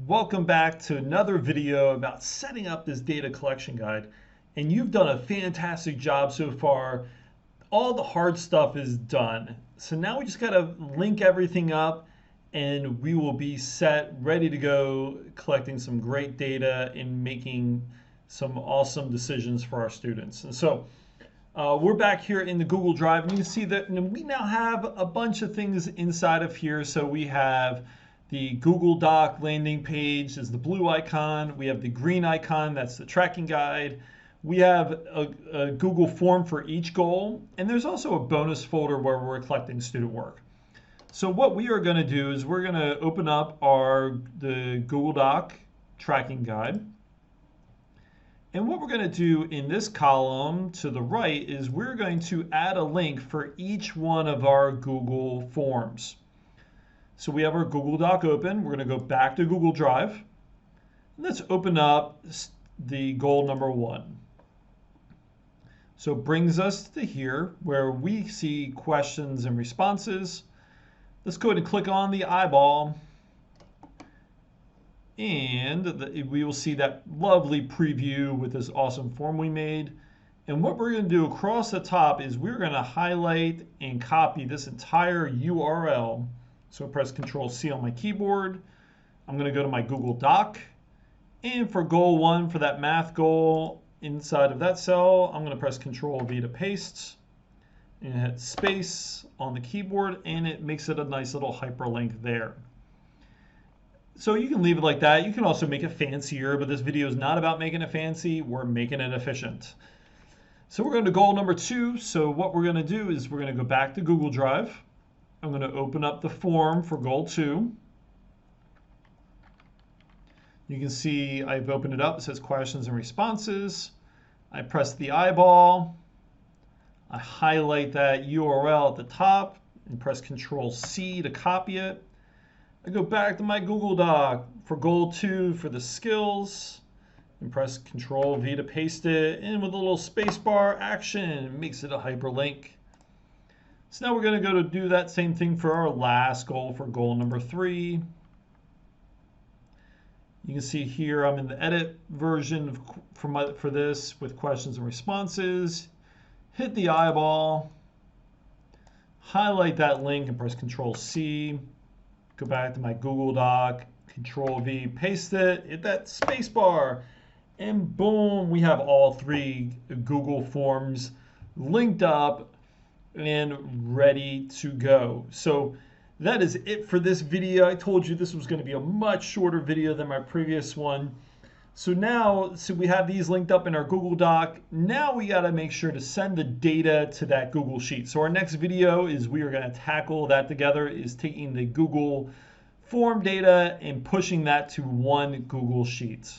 Welcome back to another video about setting up this data collection guide. And you've done a fantastic job so far. All the hard stuff is done. So now we just gotta link everything up and we will be set, ready to go, collecting some great data and making some awesome decisions for our students. And so we're back here in the Google Drive, and you can see that we now have a bunch of things inside of here. So we have the Google Doc landing page is the blue icon. We have the green icon, that's the tracking guide. We have a Google form for each goal, and there's also a bonus folder where we're collecting student work. So what we are going to do is we're going to open up the Google Doc tracking guide. And what we're going to do in this column to the right is we're going to add a link for each one of our Google forms. So we have our Google Doc open. We're going to go back to Google Drive. Let's open up the goal number 1. So it brings us to here where we see questions and responses. Let's go ahead and click on the eyeball. And we will see that lovely preview with this awesome form we made. And what we're going to do across the top is we're going to highlight and copy this entire URL. So press Control C on my keyboard. I'm going to go to my Google Doc. And for goal 1, for that math goal, inside of that cell, I'm going to press Control V to paste. And hit space on the keyboard, and it makes it a nice little hyperlink there. So you can leave it like that. You can also make it fancier, but this video is not about making it fancy. We're making it efficient. So we're going to goal number 2. So what we're going to do is we're going to go back to Google Drive. I'm going to open up the form for goal 2. You can see I've opened it up. It says questions and responses. I press the eyeball. I highlight that URL at the top and press Control C to copy it. I go back to my Google Doc for goal 2 for the skills and press Control V to paste it, and with a little spacebar action, it makes it a hyperlink. So now we're going to go to do that same thing for our last goal for goal number 3. You can see here I'm in the edit version for this with questions and responses. Hit the eyeball, highlight that link and press Control C. Go back to my Google Doc, Control V, paste it, hit that space bar, and boom, we have all 3 Google Forms linked up and ready to go. So that is it for this video. I told you this was going to be a much shorter video than my previous one. So now, we have these linked up in our Google Doc. Now we got to make sure to send the data to that Google Sheet. So our next video is we are going to tackle that together, is taking the Google form data and pushing that to one Google Sheet.